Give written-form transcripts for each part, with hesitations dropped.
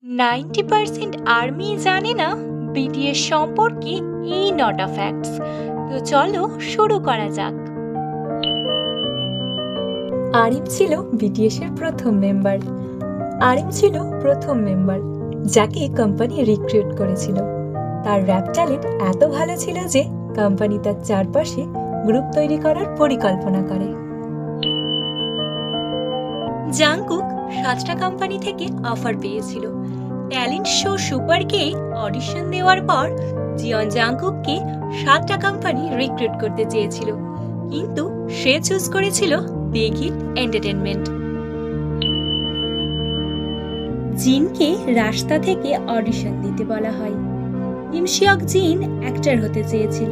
90% army জানে না BTS সম্পর্কে এই নটা ফ্যাক্টস। তো চলো শুরু করা যাক। আরিম ছিল বিটিএস এর প্রথম মেম্বার। আরিম ছিল প্রথম মেম্বার যাকে কোম্পানি রিক্রুট করেছিল। তার র্যাপ ট্যালেন্ট এত ভালো ছিল যে কোম্পানি তার চারপাশে গ্রুপ তৈরি করার পরিকল্পনা করে। জাংকুক 7টা কোম্পানি থেকে অফার পেয়েছিল। ট্যালেন্ট শো সুপারকে অডিশন দেওয়ার পর জিয়ন জাংকুককে 7টা কোম্পানি রিক্রুট করতে চেয়েছিল, কিন্তু সে চুজ করেছিল বিগ হিট এন্টারটেনমেন্ট। জিনকে রাস্তা থেকে অডিশন দিতে বলা হয়। কিম সিওক জিন অ্যাক্টর হতে চেয়েছিল।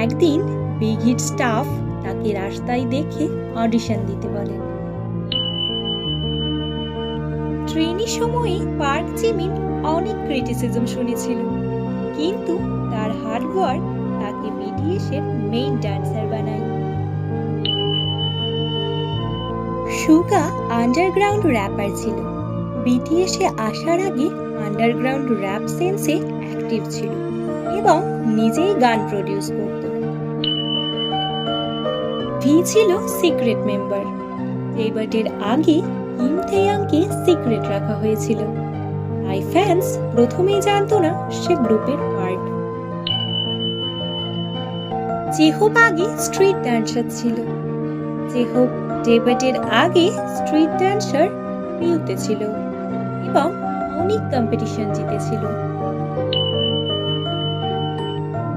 একদিন বিগ হিট স্টাফ তাকে রাস্তায় দেখে অডিশন দিতে বলেন। ট্রেনি সময়ে পার্ক জিমিন অনেক ক্রিটিসিজম শুনেছিল, কিন্তু তার হার্ডওয়ার্ক তাকে বিটিএস এর মেইন ডান্সার বানায়। সুগা আন্ডারগ্রাউন্ড র্যাপার ছিল। বিটিএস এ আসার আগে আন্ডারগ্রাউন্ড র্যাপ সেন্সে অ্যাক্টিভ ছিল এবং নিজেই গান প্রডিউস করত। ভি ছিল সিক্রেট মেম্বার। ডেবাটের আগে কিম থেয়াংকে সিক্রেট রাখা হয়েছিল, তাই ফ্যান্স প্রথমেই জানতো না সে গ্রুপের পার্ট। জেহোপ আগে স্ট্রিট ডান্সার ছিল। জেহোপ ডেবাটের আগে স্ট্রিট ডান্সার পিউতে ছিল এবং অনেক কম্পিটিশন জিতেছিল।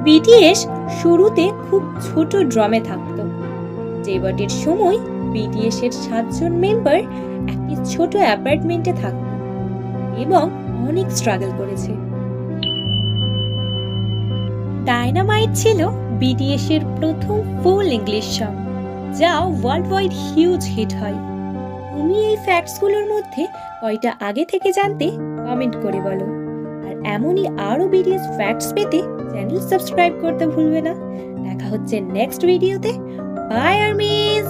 বিটিএস শুরুতে খুব ছোট ড্রামে থাকত। ডেবাটের সময় বিটিএস এর 7 জন মেম্বার একটি ছোট অ্যাপার্টমেন্টে থাকত এবং অনেক স্ট্রাগল করেছে। ডায়নামাইট ছিল বিটিএস এর প্রথম ফুল ইংলিশ সং, যা ওয়ার্ল্ড ওয়াইড হিউজ হিট হয়। তুমি এই ফ্যাক্টসগুলোর মধ্যে কয়টা আগে থেকে জানতে কমেন্ট করে বলো। আর এমনই আরো বিটিএস ফ্যাক্টস পেতে চ্যানেল সাবস্ক্রাইব করতে ভুলবে না। দেখা হচ্ছে নেক্সট ভিডিওতে। Bye army's.